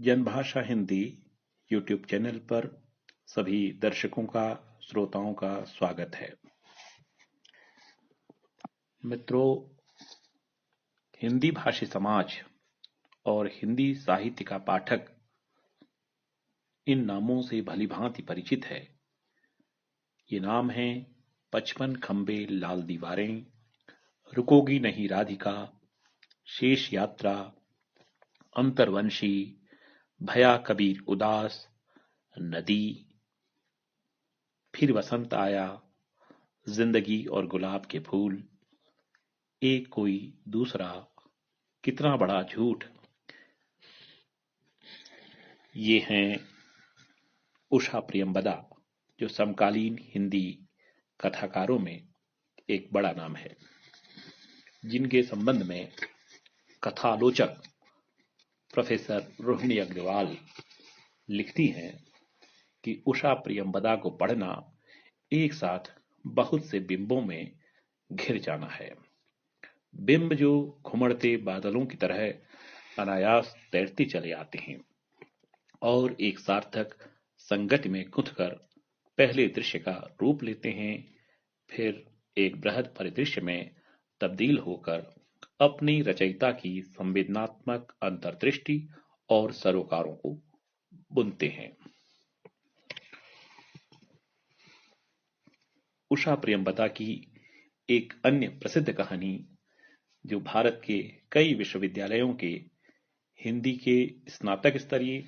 जनभाषा Hindi YouTube channel पर सभी दर्शकों का, श्रोताओं का स्वागत है। मित्रों, हिंदी भाषी समाज और हिंदी साहित्य का पाठक इन नामों से भलीभांति परिचित है। ये नाम हैं 55 खंबे लाल दीवारें, रुकोगी नहीं राधिका, शेष यात्रा, अंतर्वंशी, भया कबीर उदास, नदी, फिर वसंत आया, जिंदगी और गुलाब के फूल, एक कोई दूसरा, कितना बड़ा झूठ। ये हैं उषा प्रियंवदा, जो समकालीन हिंदी कथाकारों में एक बड़ा नाम है, जिनके संबंध में कथालोचक प्रोफेसर रोहिणी अग्रवाल लिखती हैं कि उषा प्रियंवदा को पढ़ना एक साथ बहुत से बिंबों में घिर जाना है। बिंब जो घुमड़ते बादलों की तरह अनायास तैरते चले आते हैं और एक सार्थक संगति में गुंथकर पहले दृश्य का रूप लेते हैं, फिर एक बृहद परिदृश्य में तब्दील होकर अपनी रचयिता की संवेदनात्मक अंतर्दृष्टि और सरोकारों को बुनते हैं। उषा प्रियंवदा की एक अन्य प्रसिद्ध कहानी, जो भारत के कई विश्वविद्यालयों के हिंदी के स्नातक स्तरीय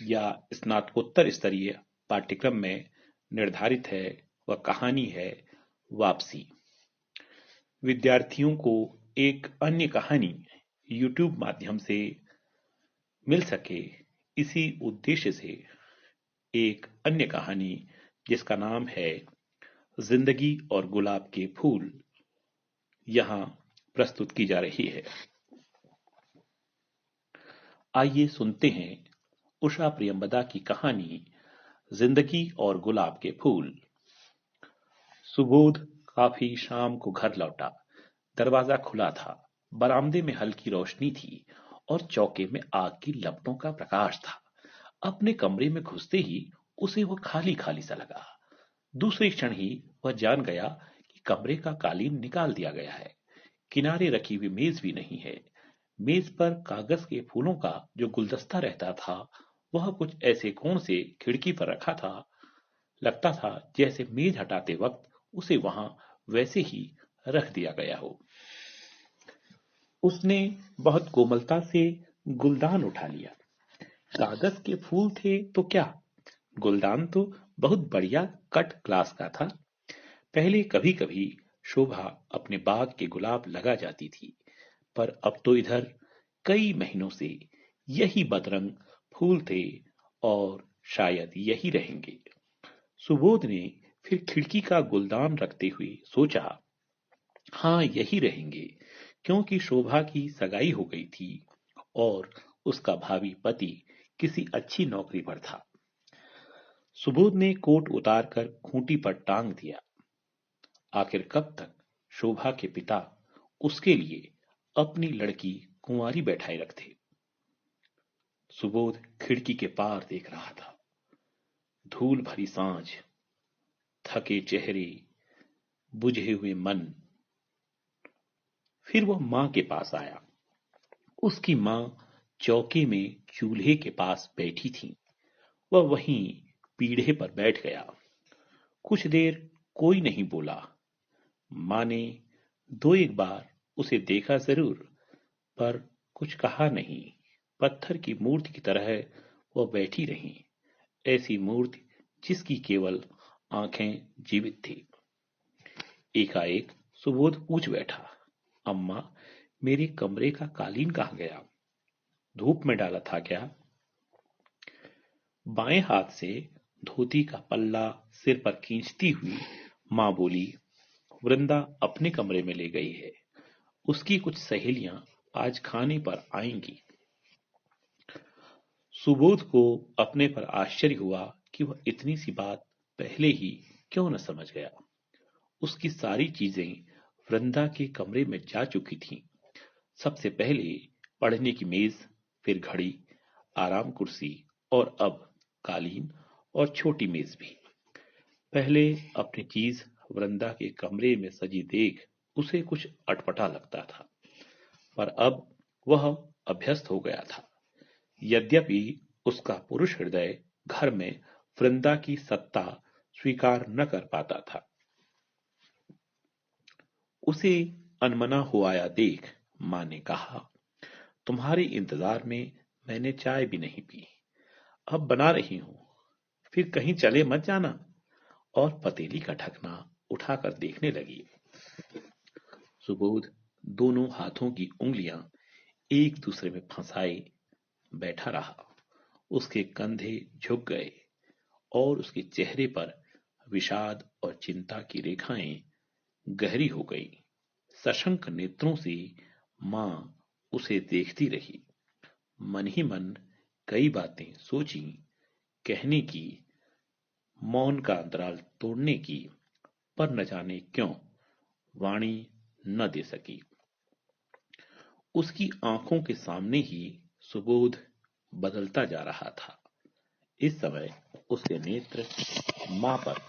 या स्नातकोत्तर स्तरीय पाठ्यक्रम में निर्धारित है, वह कहानी है वापसी। विद्यार्थियों को एक अन्य कहानी यूट्यूब माध्यम से मिल सके, इसी उद्देश्य से एक अन्य कहानी जिसका नाम है जिंदगी और गुलाब के फूल यहां प्रस्तुत की जा रही है। आइए सुनते हैं उषा प्रियंवदा की कहानी जिंदगी और गुलाब के फूल। सुबोध काफी शाम को घर लौटा। दरवाजा खुला था, बरामदे में हल्की रोशनी थी और चौके में आग की लपटों का प्रकाश था। अपने कमरे में घुसते ही उसे वह खाली खाली सा लगा। दूसरे क्षण ही वह जान गया कि कमरे का कालीन निकाल दिया गया है। किनारे रखी हुई मेज भी नहीं है। मेज पर कागज के फूलों का जो गुलदस्ता रहता था, वह कुछ ऐसे कोण से खिड़की पर रखा था। लगता था जैसे मेज हटाते वक्त उसे वहां वैसे ही रख दिया गया हो। उसने बहुत कोमलता से गुलदान उठा लिया। कागज के फूल थे तो क्या, गुलदान तो बहुत बढ़िया कट ग्लास का था। पहले कभी कभी शोभा अपने बाग के गुलाब लगा जाती थी, पर अब तो इधर कई महीनों से यही बदरंग फूल थे और शायद यही रहेंगे। सुबोध ने फिर खिड़की का गुलदान रखते हुए सोचा, हाँ यही रहेंगे, क्योंकि शोभा की सगाई हो गई थी और उसका भावी पति किसी अच्छी नौकरी पर था। सुबोध ने कोट उतारकर खूंटी पर टांग दिया। आखिर कब तक शोभा के पिता उसके लिए अपनी लड़की कुंवारी बैठाए रखते। सुबोध खिड़की के पार देख रहा था। धूल भरी सांझ, थके चेहरे, बुझे हुए मन। फिर वह मां के पास आया। उसकी मां चौके में चूल्हे के पास बैठी थी। वह वहीं पीढ़े पर बैठ गया। कुछ देर कोई नहीं बोला। मां ने दो एक बार उसे देखा जरूर, पर कुछ कहा नहीं। पत्थर की मूर्ति की तरह वह बैठी रही, ऐसी मूर्ति जिसकी केवल आंखें जीवित थी। एकाएक सुबोध पूछ बैठा, अम्मा, मेरे कमरे का कालीन कहाँ गया? धूप में डाला था क्या? बाएं हाथ से धोती का पल्ला सिर पर खींचती हुई मां बोली, वृंदा अपने कमरे में ले गई है। उसकी कुछ सहेलियां आज खाने पर आएंगी। सुबोध को अपने पर आश्चर्य हुआ कि वह इतनी सी बात पहले ही क्यों न समझ गया। उसकी सारी चीजें वृंदा के कमरे में जा चुकी थीं। सबसे पहले पढ़ने की मेज, फिर घड़ी, आराम कुर्सी और अब कालीन और छोटी मेज भी। पहले अपनी चीज वृंदा के कमरे में सजी देख उसे कुछ अटपटा लगता था, पर अब वह अभ्यस्त हो गया था। यद्यपि उसका पुरुष हृदय घर में वृंदा की सत्ता स्वीकार न कर पाता था। उसे अनमना हो आया देख मां ने कहा, तुम्हारे इंतजार में मैंने चाय भी नहीं पी, अब बना रही हूं, फिर कहीं चले मत जाना। और पतीली का ढकना उठाकर देखने लगी। सुबोध दोनों हाथों की उंगलियां एक दूसरे में फंसाए बैठा रहा। उसके कंधे झुक गए और उसके चेहरे पर विषाद और चिंता की रेखाएं गहरी हो गई। सशंक नेत्रों से मां उसे देखती रही। मन ही मन कई बातें सोची, कहने की, मौन का अंतराल तोड़ने की, पर न जाने क्यों वाणी न दे सकी। उसकी आंखों के सामने ही सुबोध बदलता जा रहा था। इस समय उसके नेत्र मां पर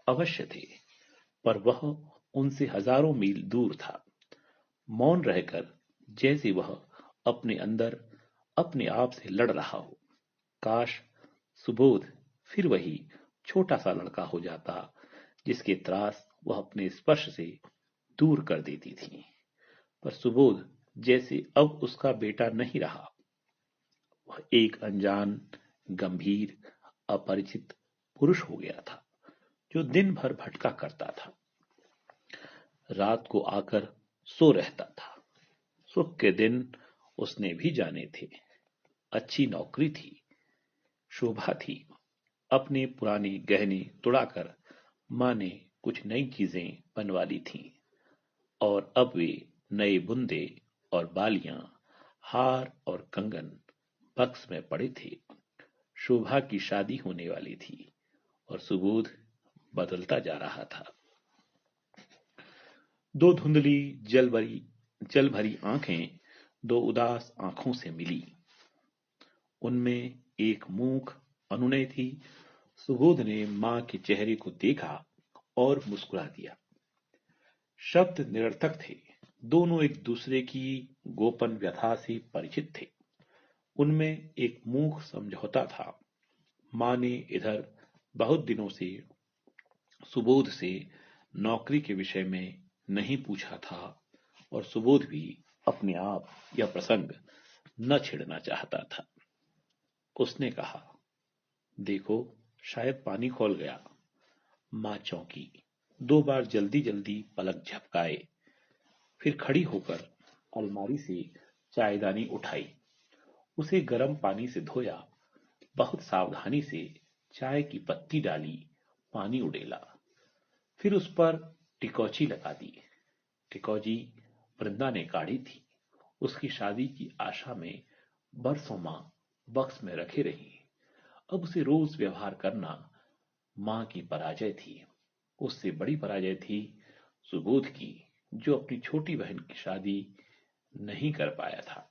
अवश्य थे, पर वह उनसे हजारों मील दूर था। मौन रहकर जैसे वह अपने अंदर अपने आप से लड़ रहा हो। काश सुबोध फिर वही छोटा सा लड़का हो जाता जिसके त्रास वह अपने स्पर्श से दूर कर देती थी। पर सुबोध जैसे अब उसका बेटा नहीं रहा। वह एक अनजान, गंभीर, अपरिचित पुरुष हो गया था जो दिन भर भटका करता था। रात को आकर सो रहता था। सुख के दिन उसने भी जाने थे। अच्छी नौकरी थी, शोभा थी। अपने पुराने गहने तुड़ाकर मां ने कुछ नई चीजें बनवा ली थीं और अब वे नए बुंदे और बालियां, हार और कंगन बक्स में पड़े थे। शोभा की शादी होने वाली थी और सुबोध बदलता जा रहा था। दो धुंधली जल भरी आंखें दो उदास आंखों से मिली। उनमें एक मूक अनुनय थी। सुबोध ने मां के चेहरे को देखा और मुस्कुरा दिया। शब्द निरर्थक थे। दोनों एक दूसरे की गोपन व्यथा से परिचित थे। उनमें एक मूक समझौता था। मां ने इधर बहुत दिनों से सुबोध से नौकरी के विषय में नहीं पूछा था और सुबोध भी अपने आप यह प्रसंग न छेड़ना चाहता था। उसने कहा, देखो शायद पानी खौल गया। मां चौंकी। दो बार जल्दी जल्दी पलक झपकाए, फिर खड़ी होकर अलमारी से चायदानी उठाई, उसे गर्म पानी से धोया, बहुत सावधानी से चाय की पत्ती डाली, पानी उड़ेला, फिर उस पर टिकौची लगा दी। टिकौजी वृंदा ने काढ़ी थी। उसकी शादी की आशा में बरसों मां बक्स में रखे रही। अब उसे रोज व्यवहार करना मां की पराजय थी। उससे बड़ी पराजय थी सुबोध की, जो अपनी छोटी बहन की शादी नहीं कर पाया था।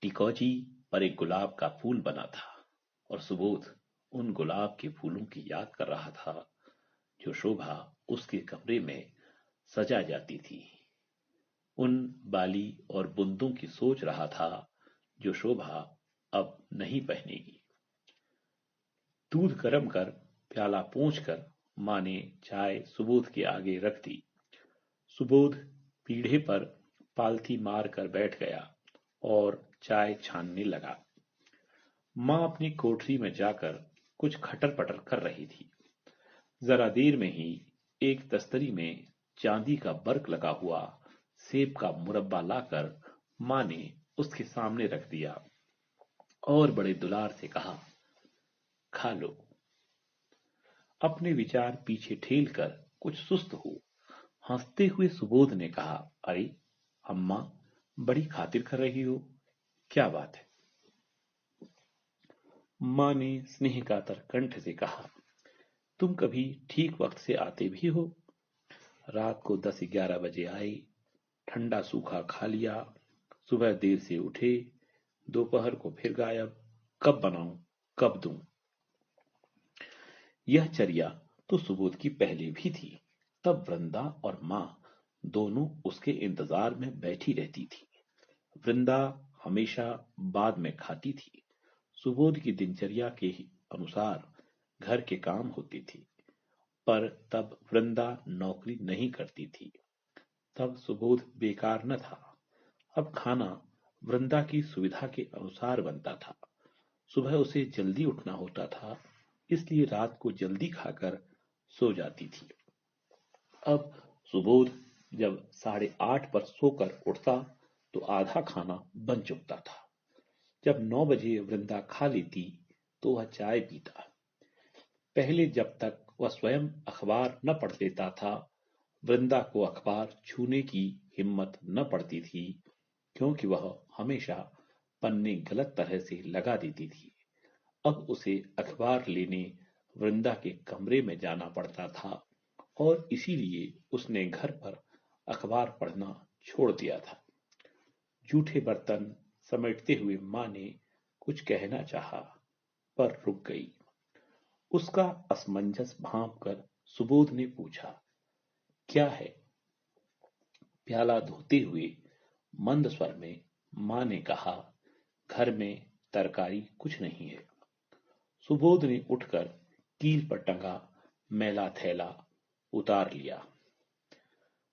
टिकौजी पर एक गुलाब का फूल बना था और सुबोध उन गुलाब के फूलों की याद कर रहा था जो शोभा उसके कमरे में सजा जाती थी। उन बाली और बुंदों की सोच रहा था जो शोभा अब नहीं पहनेगी। दूध गर्म कर प्याला पोंछकर मां ने चाय सुबोध के आगे रख दी। सुबोध पीढ़े पर पालथी मार कर बैठ गया और चाय छानने लगा। मां अपनी कोठरी में जाकर कुछ खटर पटर कर रही थी। जरा देर में ही एक तस्तरी में चांदी का बर्क लगा हुआ सेब का मुरब्बा लाकर मां ने उसके सामने रख दिया और बड़े दुलार से कहा, खा लो। अपने विचार पीछे ठेल कर कुछ सुस्त हो हंसते हुए सुबोध ने कहा, अरे अम्मा, बड़ी खातिर कर रही हो, क्या बात है? मां ने स्नेह कातर कंठ से कहा, तुम कभी ठीक वक्त से आते भी हो। रात को 10-11 बजे आए, ठंडा सूखा खा लिया, सुबह देर से उठे, दोपहर को फिर गायब, कब बनाऊं, कब दूं। यह चर्या तो सुबोध की पहले भी थी। तब वृंदा और माँ दोनों उसके इंतजार में बैठी रहती थी। वृंदा हमेशा बाद में खाती थी। सुबोध की दिनचर्या के अनुसार घर के काम होती थी, पर तब वृंदा नौकरी नहीं करती थी। तब सुबोध बेकार न था। अब खाना वृंदा की सुविधा के अनुसार बनता था। सुबह उसे जल्दी उठना होता था, इसलिए रात को जल्दी खाकर सो जाती थी। अब सुबोध जब 8:30 पर सोकर उठता तो आधा खाना बन चुकता था। जब 9 बजे वृंदा खा लेती तो वह चाय पीता। पहले जब तक वह स्वयं अखबार न पढ़ लेता था, वृंदा को अखबार छूने की हिम्मत न पड़ती थी, क्योंकि वह हमेशा पन्ने गलत तरह से लगा देती थी। अब उसे अखबार लेने वृंदा के कमरे में जाना पड़ता था और इसीलिए उसने घर पर अखबार पढ़ना छोड़ दिया था। जूठे बर्तन समेटते हुए माँ ने कुछ कहना चाहा, पर रुक गई। उसका असमंजस भांपकर सुबोध ने पूछा, क्या है? प्याला धोते हुए मंद स्वर में माँ ने कहा, घर में तरकारी कुछ नहीं है। सुबोध ने उठकर कील पर टंगा मैला थैला उतार लिया।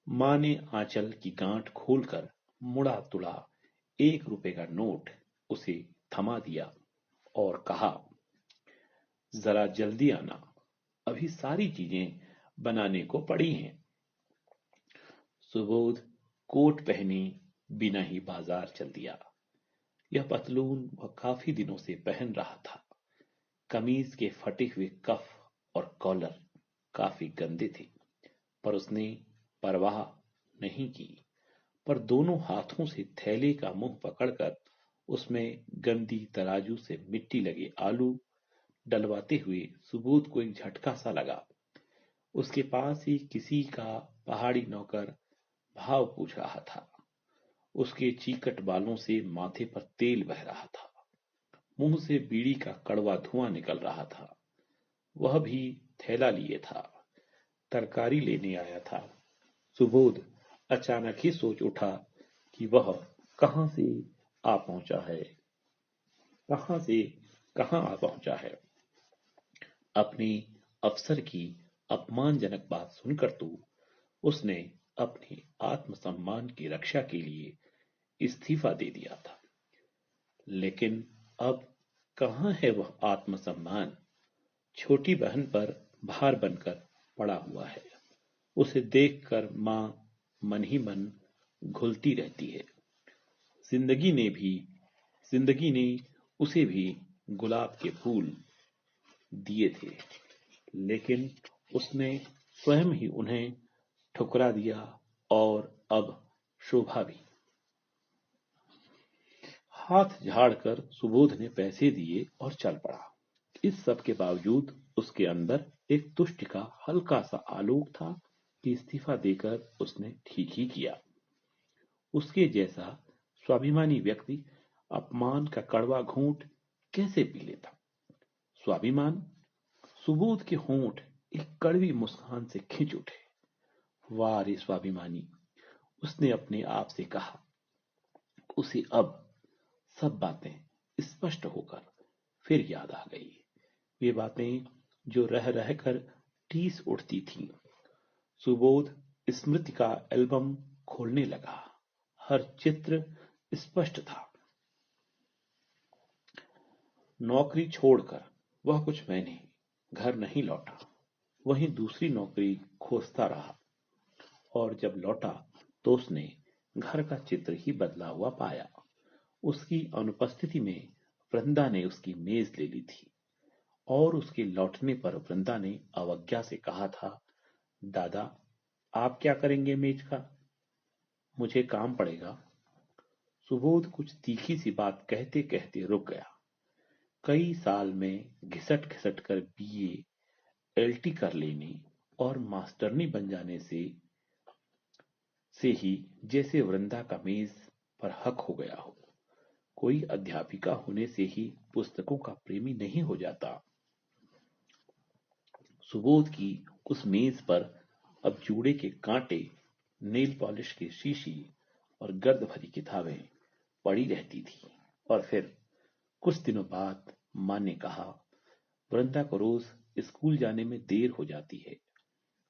माँ ने आंचल की गांठ खोलकर मुड़ा तुड़ा 1 रुपए का नोट उसे थमा दिया और कहा, जरा जल्दी आना, अभी सारी चीजें बनाने को पड़ी हैं। सुबोध कोट पहने बिना ही बाजार चल दिया। यह पतलून वह काफी दिनों से पहन रहा था। कमीज के फटे हुए कफ और कॉलर काफी गंदे थे, पर उसने परवाह नहीं की। पर दोनों हाथों से थैले का मुंह पकड़कर उसमें गंदी तराजू से मिट्टी लगे आलू डलवाते हुए सुबोध को एक झटका सा लगा। उसके पास ही किसी का पहाड़ी नौकर भाव पूछ रहा था। उसके चीकट बालों से माथे पर तेल बह रहा था। मुंह से बीड़ी का कड़वा धुआं निकल रहा था। वह भी थैला लिए था, तरकारी लेने आया था। सुबोध अचानक ही सोच उठा कि वह कहां से आ पहुंचा है, कहां से कहां आ पहुंचा है। अपने अफसर की अपमानजनक बात सुनकर तो उसने अपने आत्मसम्मान की रक्षा के लिए इस्तीफा दे दिया था। लेकिन अब कहां है वह आत्मसम्मान? छोटी बहन पर भार बनकर पड़ा हुआ है। उसे देखकर मां मन ही मन घुलती रहती है। जिंदगी ने भी जिंदगी ने उसे भी गुलाब के फूल दिए थे, लेकिन उसने स्वयं ही उन्हें ठुकरा दिया और अब शोभा भी। हाथ झाड़कर सुबोध ने पैसे दिए और चल पड़ा। इस सब के बावजूद उसके अंदर एक तुष्टि का हल्का सा आलोक था कि इस्तीफा देकर उसने ठीक ही किया। उसके जैसा स्वाभिमानी व्यक्ति अपमान का कड़वा घूंट कैसे पी लेता? स्वाभिमान? सुबोध के होंठ एक कड़वी मुस्कान से खिंच उठे। वाह रे स्वाभिमानी, उसने अपने आप से कहा। उसे अब सब बातें स्पष्ट होकर फिर याद आ गई। वे बातें जो रह रहकर टीस उठती थीं। सुबोध स्मृति का एल्बम खोलने लगा। हर चित्र स्पष्ट था। नौकरी छोड़कर वह कुछ महीने घर नहीं लौटा। वहीं दूसरी नौकरी खोजता रहा और जब लौटा तो उसने घर का चित्र ही बदला हुआ पाया। उसकी अनुपस्थिति में वृंदा ने उसकी मेज ले ली थी और उसके लौटने पर वृंदा ने अवज्ञा से कहा था, दादा, आप क्या करेंगे मेज का? मुझे काम पड़ेगा। सुबोध कुछ तीखी सी बात कहते कहते रुक गया। कई साल में घिसट घिसट कर बीए एलटी कर लेने और मास्टरनी बन जाने से ही जैसे वृंदा का मेज पर हक हो गया हो। कोई अध्यापिका होने से ही पुस्तकों का प्रेमी नहीं हो जाता। सुबोध की उस मेज पर अब जूड़े के कांटे, नेल पॉलिश की शीशी और गर्द भरी किताबें पड़ी रहती थी। और फिर कुछ दिनों बाद माँ ने कहा, वृंदा को रोज स्कूल जाने में देर हो जाती है,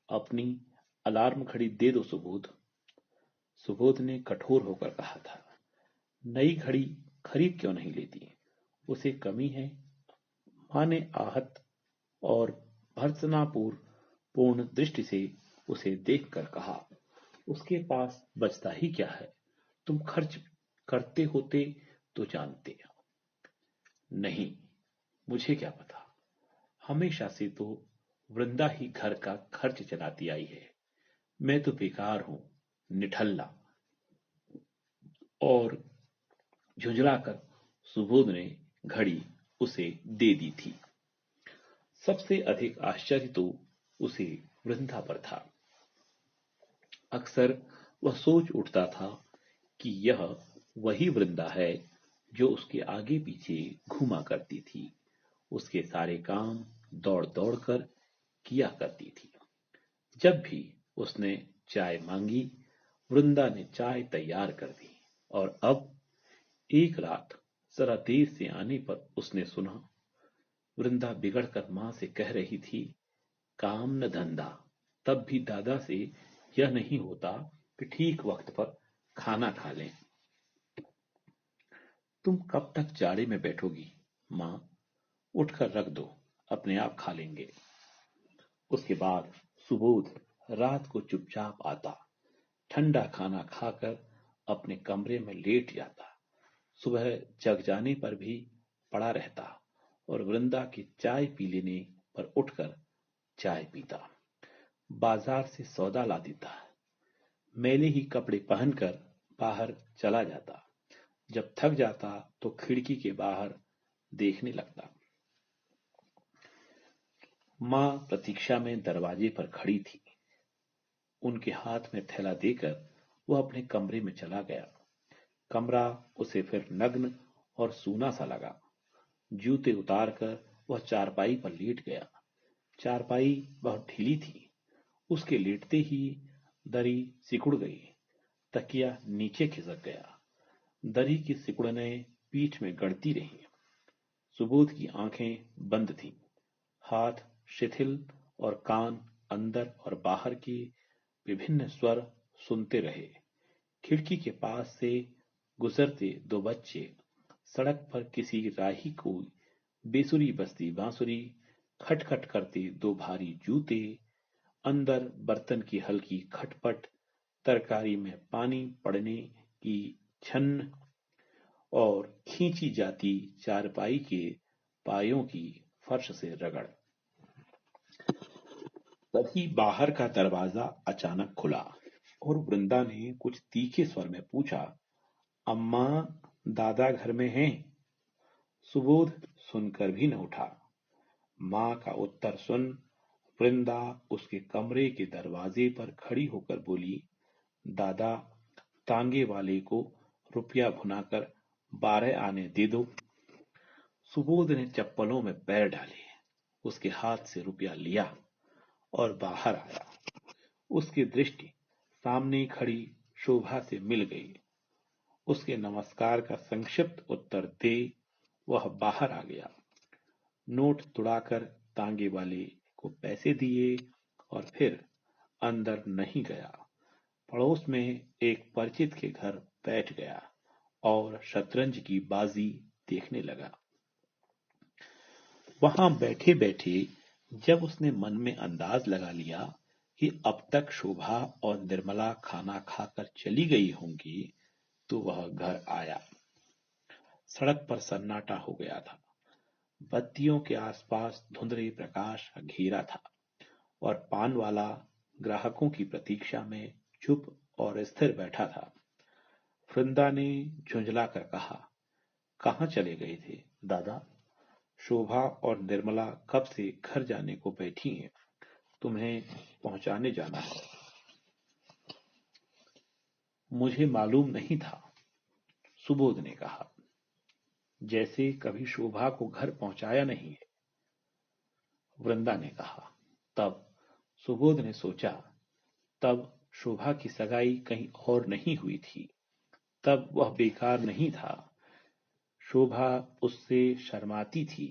अपनी अलार्म घड़ी दे दो सुबोध। सुबोध ने कठोर होकर कहा था, नई घड़ी खरीद क्यों नहीं लेती, उसे कमी है। माँ ने आहत और भर्त्सनापूर्ण पूर्ण दृष्टि से उसे देखकर कहा, उसके पास बचता ही क्या है, तुम खर्च करते होते तो जानते। नहीं, मुझे क्या पता, हमेशा से तो वृंदा ही घर का खर्च चलाती आई है, मैं तो बेकार हूं, निठल्ला। और झुंझलाकर सुबोध ने घड़ी उसे दे दी थी। सबसे अधिक आश्चर्य तो उसे वृंदा पर था। अक्सर वह सोच उठता था कि यह वही वृंदा है जो उसके आगे पीछे घूमा करती थी, उसके सारे काम दौड़ दौड़ कर किया करती थी। जब भी उसने चाय मांगी, वृंदा ने चाय तैयार कर दी। और अब एक रात जरा देर से आने पर उसने सुना, वृंदा बिगड़कर माँ से कह रही थी, काम न धंधा, तब भी दादा से यह नहीं होता कि ठीक वक्त पर खाना खा लें। तुम कब तक जाड़े में बैठोगी माँ, उठकर रख दो, अपने आप खा लेंगे। उसके बाद सुबोध रात को चुपचाप आता, ठंडा खाना खाकर अपने कमरे में लेट जाता। सुबह जग जाने पर भी पड़ा रहता और वृंदा की चाय पी लेने पर उठकर चाय पीता। बाजार से सौदा ला देता, मैले ही कपड़े पहनकर बाहर चला जाता। जब थक जाता तो खिड़की के बाहर देखने लगता। माँ प्रतीक्षा में दरवाजे पर खड़ी थी। उनके हाथ में थैला देकर वह अपने कमरे में चला गया। कमरा उसे फिर नग्न और सूना सा लगा। जूते उतारकर वह चारपाई पर लेट गया। चारपाई बहुत ढीली थी, उसके लेटते ही दरी सिकुड़ गई, तकिया नीचे खिसक गया। दरी की सिकुड़नें पीठ में गड़ती रहीं। सुबोध की आंखें बंद थीं, हाथ शिथिल और कान अंदर और बाहर के विभिन्न स्वर सुनते रहे। खिड़की के पास से गुजरते दो बच्चे, सड़क पर किसी राही को बेसुरी बजती बांसुरी, खटखट करते दो भारी जूते, अंदर बर्तन की हल्की खटपट, तरकारी में पानी पड़ने की छन और खींची जाती चारपाई के पायों की फर्श से रगड़। तभी बाहर का दरवाजा अचानक खुला और वृंदा ने कुछ तीखे स्वर में पूछा, अम्मा, दादा घर में हैं? सुबोध सुनकर भी न उठा। माँ का उत्तर सुन वृंदा उसके कमरे के दरवाजे पर खड़ी होकर बोली, दादा, तांगे वाले को रुपया भुनाकर 12 आने दे दो। सुबोध ने चप्पलों में पैर डाले, उसके हाथ से रुपया लिया और बाहर आया। उसकी दृष्टि सामने खड़ी शोभा से मिल गई। उसके नमस्कार का संक्षिप्त उत्तर दे वह बाहर आ गया। नोट तुड़ाकर तांगे वाले को पैसे दिए और फिर अंदर नहीं गया। पड़ोस में एक परिचित के घर बैठ गया और शतरंज की बाजी देखने लगा। वहां बैठे बैठे जब उसने मन में अंदाज लगा लिया कि अब तक शोभा और निर्मला खाना खाकर चली गई होंगी, तो वह घर आया। सड़क पर सन्नाटा हो गया था। बत्तियों के आसपास धुंधले प्रकाश का घेरा था और पान वाला ग्राहकों की प्रतीक्षा में चुप और स्थिर बैठा था। वृंदा ने झुंझलाकर कहा, कहाँ चले गए थे दादा? शोभा और निर्मला कब से घर जाने को बैठी हैं, तुम्हें पहुंचाने जाना है। मुझे मालूम नहीं था, सुबोध ने कहा, जैसे कभी शोभा को घर पहुंचाया नहीं है। वृंदा ने कहा। तब सुबोध ने सोचा, तब शोभा की सगाई कहीं और नहीं हुई थी, तब वह बेकार नहीं था। शोभा उससे शर्माती थी,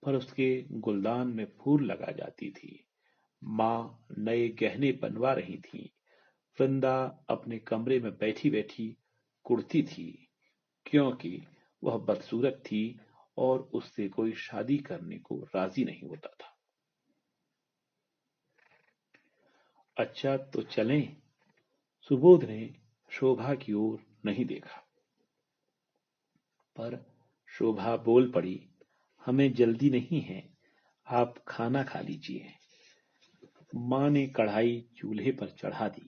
पर उसके गुलदान में फूल लगा जाती थी। माँ नए गहने बनवा रही थी। वृंदा अपने कमरे में बैठी बैठी कुढ़ती थी, क्योंकि वह बदसूरत थी और उससे कोई शादी करने को राजी नहीं होता था। अच्छा तो चलें? सुबोध ने शोभा की ओर नहीं देखा, पर शोभा बोल पड़ी, हमें जल्दी नहीं है, आप खाना खा लीजिए। माँ ने कढ़ाई चूल्हे पर चढ़ा दी।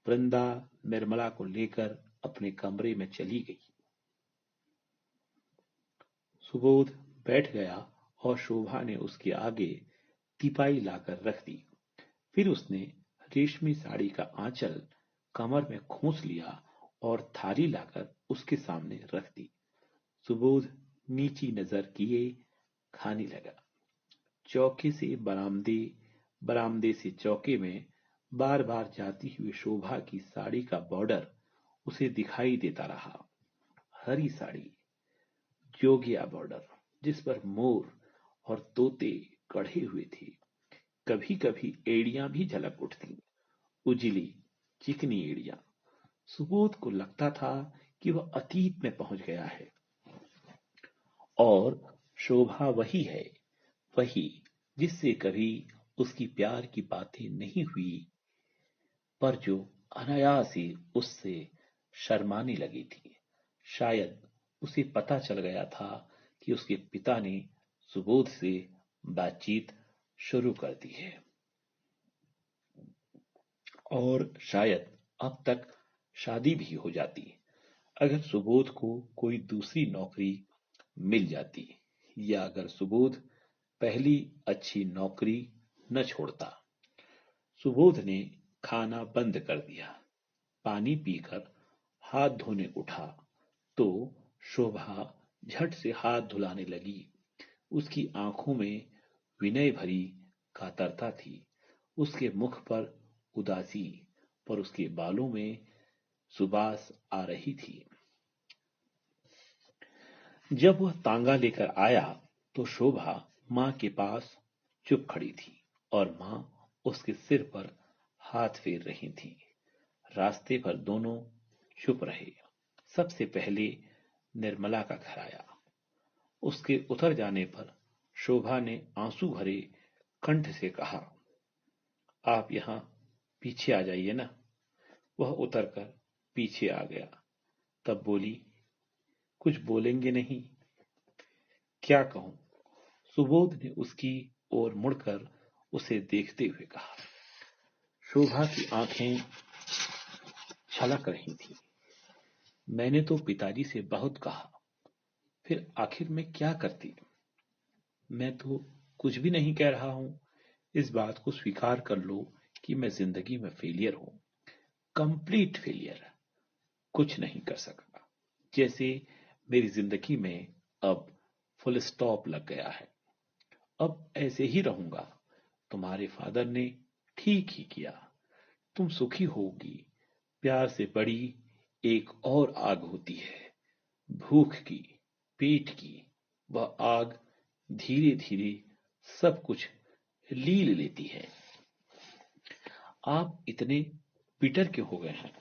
वृंदा निर्मला को लेकर अपने कमरे में चली गई। सुबोध बैठ गया और शोभा ने उसके आगे तिपाई लाकर रख दी। फिर उसने रेशमी साड़ी का आंचल कमर में खोस लिया और थाली लाकर उसके सामने रख दी। सुबोध नीची नजर किए खाने लगा। चौके से बरामदे, बरामदे से चौके में बार बार जाती हुई शोभा की साड़ी का बॉर्डर उसे दिखाई देता रहा। हरी साड़ी, जोगिया बॉर्डर, जिस पर मोर और तोते कढ़े हुए थे। कभी कभी एड़ियां भी झलक उठती, उजली चिकनी एड़ियां। सुबोध को लगता था कि वह अतीत में पहुंच गया है और शोभा वही है, वही जिससे कभी उसकी प्यार की बातें नहीं हुई, पर जो अनायास ही उससे शर्माने लगी थी। शायद उसे पता चल गया था कि उसके पिता ने सुबोध से बातचीत शुरू कर दी है और शायद अब तक शादी भी हो जाती अगर सुबोध को कोई दूसरी नौकरी मिल जाती, या अगर सुबोध पहली अच्छी नौकरी न छोड़ता। सुबोध ने खाना बंद कर दिया। पानी पीकर हाथ धोने उठा तो शोभा झट से हाथ धुलाने लगी। उसकी आंखों में विनय भरी कातरता थी, उसके मुख पर उदासी, पर उसके बालों में सुबास आ रही थी। जब वह तांगा लेकर आया तो शोभा मां के पास चुप खड़ी थी और मां उसके सिर पर हाथ फेर रही थी। रास्ते पर दोनों चुप रहे। सबसे पहले निर्मला का घर आया। उसके उतर जाने पर शोभा ने आंसू भरे कंठ से कहा, आप यहां पीछे आ जाइए ना। वह उतरकर पीछे आ गया। तब बोली, कुछ बोलेंगे नहीं? क्या कहूं? सुबोध ने उसकी ओर मुड़कर उसे देखते हुए कहा। शोभा की आंखें छलक रही थीं। मैंने तो पिताजी से बहुत कहा, फिर आखिर मैं क्या करती? मैं तो कुछ भी नहीं कह रहा हूं। इस बात को स्वीकार कर लो कि मैं जिंदगी में फेलियर हूं, कंप्लीट फेलियर। कुछ नहीं कर सका। जैसे मेरी जिंदगी में अब फुल स्टॉप लग गया है। अब ऐसे ही रहूंगा। तुम्हारे फादर ने ठीक ही किया। तुम सुखी होगी। प्यार से बड़ी एक और आग होती है, भूख की, पेट की। वह आग धीरे धीरे सब कुछ लील लेती है। आप इतने बिटर क्यों हो गए हैं?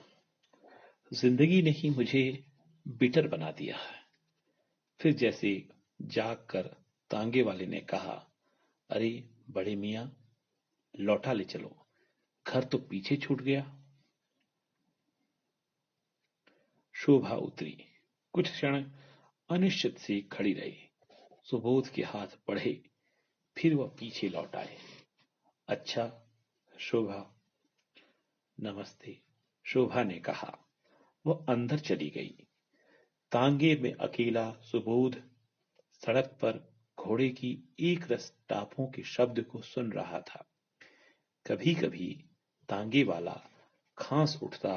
जिंदगी ने ही मुझे बिटर बना दिया है। फिर जैसे जाग कर तांगे वाले ने कहा, अरे बड़े मियां, लौटा ले चलो, घर तो पीछे छूट गया। शोभा उतरी। कुछ क्षण अनिश्चित सी खड़ी रही। सुबोध के हाथ बढ़े, फिर वह पीछे लौट आए। अच्छा शोभा। नमस्ते, शोभा ने कहा। वह अंदर चली गई। तांगे में अकेला सुबोध सड़क पर घोड़े की एक रस टापों के शब्द को सुन रहा था। कभी कभी तांगे वाला खांस उठता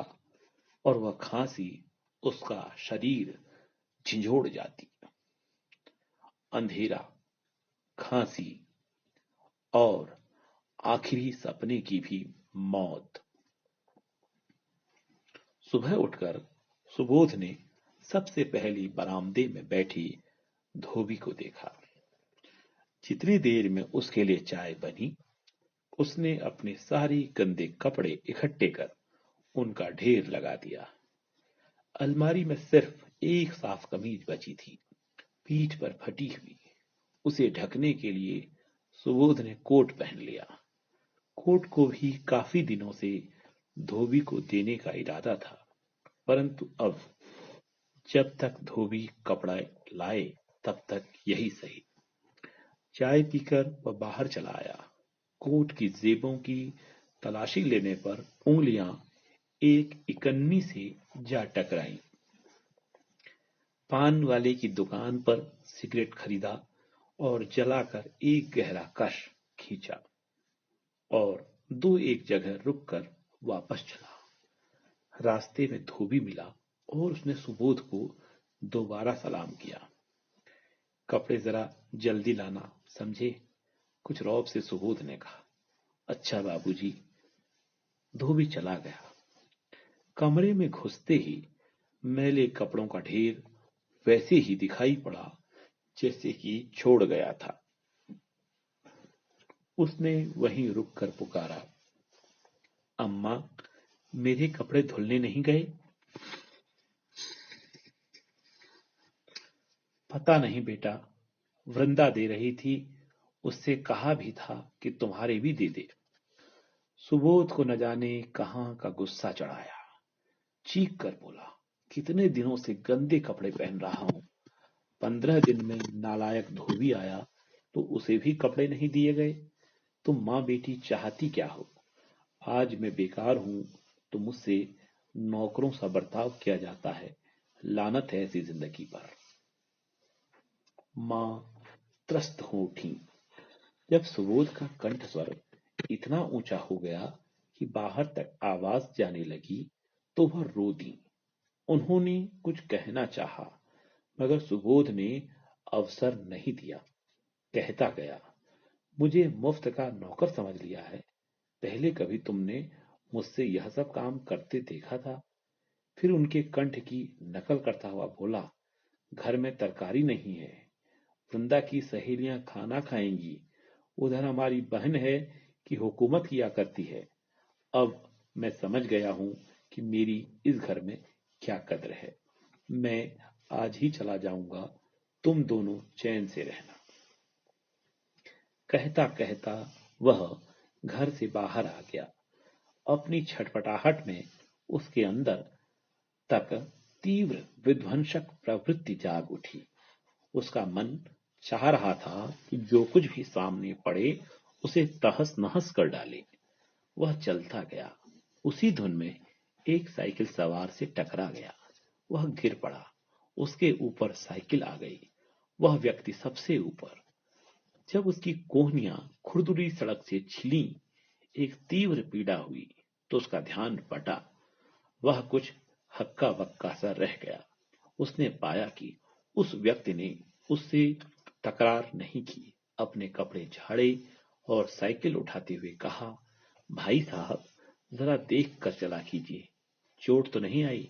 और वह खांसी उसका शरीर झिंझोड़ जाती। अंधेरा, खांसी और आखिरी सपने की भी मौत। सुबह उठकर सुबोध ने सबसे पहले बरामदे में बैठी धोबी को देखा। जितनी देर में उसके लिए चाय बनी, उसने अपने सारे गंदे कपड़े इकट्ठे कर उनका ढेर लगा दिया। अलमारी में सिर्फ एक साफ कमीज बची थी, पीठ पर फटी हुई। उसे ढकने के लिए सुबोध ने कोट पहन लिया। कोट को भी काफी दिनों से धोबी को देने का इरादा था, परंतु अब जब तक धोबी कपड़ा लाए तब तक यही सही। चाय पीकर वह बाहर चला आया। कोट की जेबों की तलाशी लेने पर उंगलियां एक इकन्नी से जा टकराई। पान वाले की दुकान पर सिगरेट खरीदा और जलाकर एक गहरा कश खींचा और दो एक जगह रुककर वापस चला। रास्ते में धोबी मिला और उसने सुबोध को दोबारा सलाम किया। कपड़े जरा जल्दी लाना, समझे? कुछ रौब से सुबोध ने कहा। अच्छा बाबूजी। धोबी चला गया। कमरे में घुसते ही मैले कपड़ों का ढेर वैसे ही दिखाई पड़ा जैसे कि छोड़ गया था। उसने वहीं रुककर पुकारा, अम्मा, मेरे कपड़े धुलने नहीं गए? पता नहीं बेटा, वृंदा दे रही थी, उससे कहा भी था कि तुम्हारे भी दे दे। सुबोध को न जाने कहां का गुस्सा चढ़ाया। चीख कर बोला, कितने दिनों से गंदे कपड़े पहन रहा हूं। 15 दिन में नालायक धोबी आया तो उसे भी कपड़े नहीं दिए गए। तुम मां बेटी चाहती क्या हो? आज मैं बेकार हूं तो मुझसे नौकरों सा बर्ताव किया जाता है। लानत है ऐसी जिंदगी पर। मां त्रस्त हो उठी। जब सुबोध का कंठ स्वर इतना ऊंचा हो गया कि बाहर तक आवाज जाने लगी तो वह रो दी। उन्होंने कुछ कहना चाहा, मगर सुबोध ने अवसर नहीं दिया। कहता गया, मुझे मुफ्त का नौकर समझ लिया है? पहले कभी तुमने मुझसे यह सब काम करते देखा था? फिर उनके कंठ की नकल करता हुआ बोला, घर में तरकारी नहीं है, वृंदा की सहेलियां खाना खाएंगी, उधर हमारी बहन है कि हुकूमत किया करती है। अब मैं समझ गया हूं कि मेरी इस घर में क्या कद्र है। मैं आज ही चला जाऊंगा, तुम दोनों चैन से रहना। कहता कहता वह घर से बाहर आ गया। अपनी छटपटाहट में उसके अंदर तक तीव्र विध्वंसक प्रवृत्ति जाग उठी। उसका मन चाह रहा था कि जो कुछ भी सामने पड़े उसे तहस नहस कर डाले। वह चलता गया। उसी धुन में एक साइकिल सवार से टकरा गया। वह गिर पड़ा। उसके ऊपर साइकिल आ गई। वह व्यक्ति सबसे ऊपर। जब उसकी कोहनियां खुरदुरी सड़क से छिली, एक तीव्र पीड़ा हुई तो उसका ध्यान बटा। वह कुछ हक्का बक्का सा रह गया। उसने पाया कि उस व्यक्ति ने उससे तकरार नहीं की। अपने कपड़े झाड़े और साइकिल उठाते हुए कहा, भाई साहब, जरा देख कर चला कीजिए, चोट तो नहीं आई?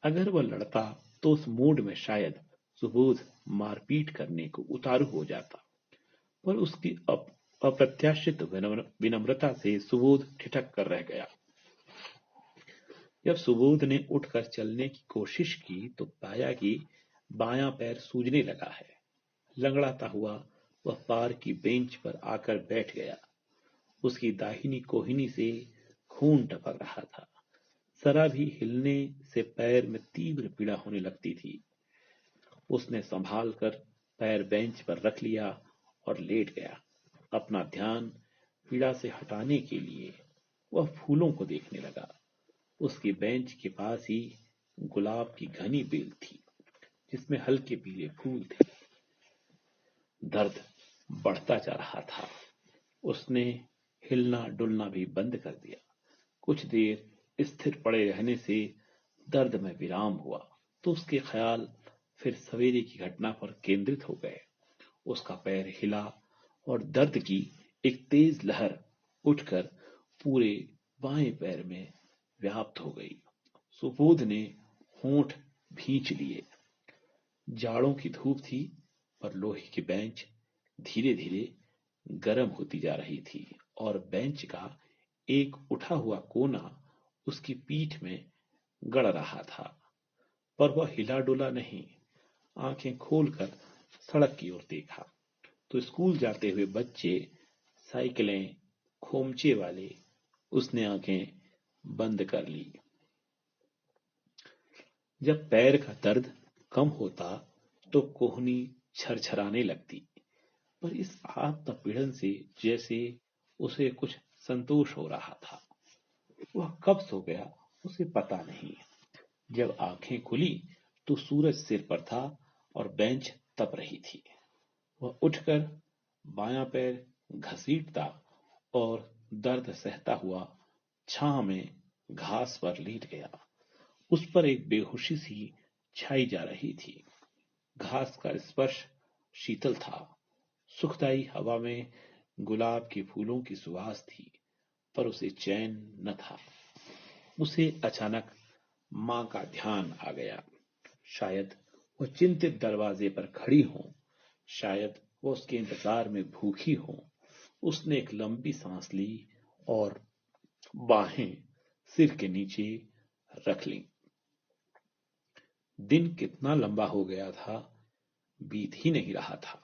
अगर वह लड़ता तो उस मूड में शायद सुबोध मारपीट करने को उतारू हो जाता, पर उसकी अप्रत्याशित विनम्रता से सुबोध ठिठक कर रह गया। जब सुबोध ने उठकर चलने की कोशिश की तो पाया कि बायां पैर सूजने लगा है। लंगड़ाता हुआ वह पार्क की बेंच पर आकर बैठ गया। उसकी दाहिनी कोहनी से खून टपक रहा था। जरा भी हिलने से पैर में तीव्र पीड़ा होने लगती थी। उसने संभाल कर पैर बेंच पर रख लिया और लेट गया। अपना ध्यान पीड़ा से हटाने के लिए वह फूलों को देखने लगा। उसकी बेंच के पास ही गुलाब की घनी बेल थी, जिसमें हल्के पीले फूल थे। दर्द बढ़ता जा रहा था। उसने हिलना डुलना भी बंद कर दिया। कुछ देर स्थिर पड़े रहने से दर्द में विराम हुआ तो उसके ख्याल फिर सवेरे की घटना पर केंद्रित हो गए। उसका पैर हिला और दर्द की एक तेज लहर उठकर पूरे बाएं पैर में व्याप्त हो गई। सुबोध ने होंठ भींच लिए। जाड़ों की धूप थी, पर लोहे की बेंच धीरे धीरे गर्म होती जा रही थी और बेंच का एक उठा हुआ कोना उसकी पीठ में गड़ रहा था, पर वह हिला डुला नहीं। आंखें खोलकर सड़क की ओर देखा तो स्कूल जाते हुए बच्चे, साइकिलें, खोमचे वाले। उसने आंखें बंद कर ली। जब पैर का दर्द कम होता तो कोहनी छरछराने लगती, पर इस आत्मपीड़न से जैसे उसे कुछ संतोष हो रहा था। वह कब सो गया उसे पता नहीं। जब आंखें खुली तो सूरज सिर पर था और बेंच तप रही थी। वह उठकर बायां पैर घसीटता और दर्द सहता हुआ छां में घास पर लेट गया। उस पर एक बेहोशी सी छाई जा रही थी। घास का स्पर्श शीतल था। सुखदाई हवा में गुलाब के फूलों की सुवास थी, पर उसे चैन न था। उसे अचानक मां का ध्यान आ गया। शायद वह चिंतित दरवाजे पर खड़ी हो, शायद वह उसके इंतजार में भूखी हो। उसने एक लंबी सांस ली और बाहें सिर के नीचे रख लीं। दिन कितना लंबा हो गया था, बीत ही नहीं रहा था।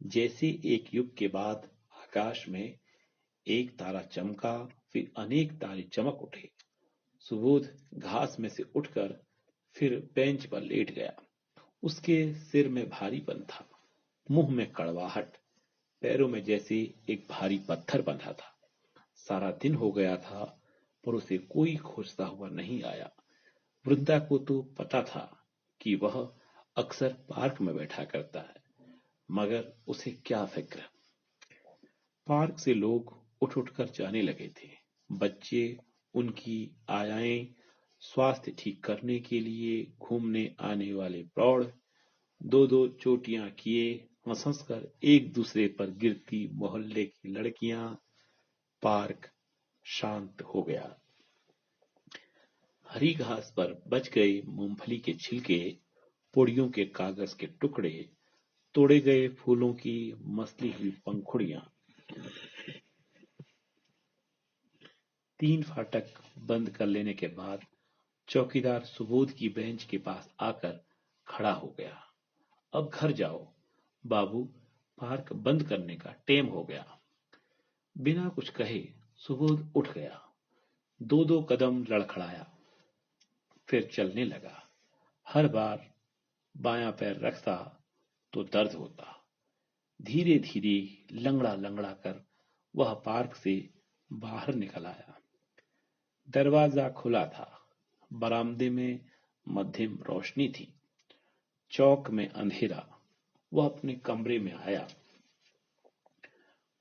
जैसे एक युग के बाद आकाश में एक तारा चमका, फिर अनेक तारे चमक उठे। सुबोध घास में से उठकर फिर बेंच पर लेट गया। उसके सिर में भारीपन था, मुंह में कड़वाहट, पैरों में जैसे एक भारी पत्थर बंधा था। सारा दिन हो गया था, पर उसे कोई खोजता हुआ नहीं आया। वृंदा को तो पता था कि वह अक्सर पार्क में बैठा करता है, मगर उसे क्या फिक्र। पार्क से लोग उठ उठकर जाने लगे थे। बच्चे, उनकी आयाएं, स्वास्थ्य ठीक करने के लिए घूमने आने वाले प्रौढ़, दो दो चोटियां किए हंस हंस कर एक दूसरे पर गिरती मोहल्ले की लड़कियां। पार्क शांत हो गया। हरी घास पर बच गए मूंगफली के छिलके, पुड़ियों के कागज के टुकड़े, तोड़े गए फूलों की मसली हुई पंखुड़ियां। 3 फाटक बंद कर लेने के बाद चौकीदार सुबोध की बेंच के पास आकर खड़ा हो गया। अब घर जाओ बाबू, पार्क बंद करने का टेम हो गया। बिना कुछ कहे सुबोध उठ गया। 2-2 कदम लड़खड़ाया, फिर चलने लगा। हर बार बायां पैर रखता तो दर्द होता। धीरे धीरे लंगड़ा लंगड़ा कर वह पार्क से बाहर निकल आया। दरवाजा खुला था। बरामदे में मध्यम रोशनी थी, चौक में अंधेरा। वह अपने कमरे में आया।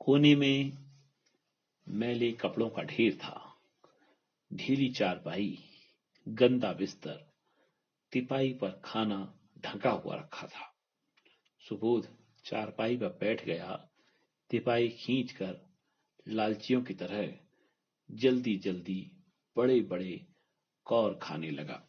कोने में मैले कपड़ों का ढेर था, ढीली चारपाई, गंदा बिस्तर, तिपाई पर खाना ढका हुआ रखा था। सुबोध चारपाई पर बैठ गया। तिपाई खींचकर लालचियों की तरह जल्दी जल्दी बड़े बड़े कौर खाने लगा।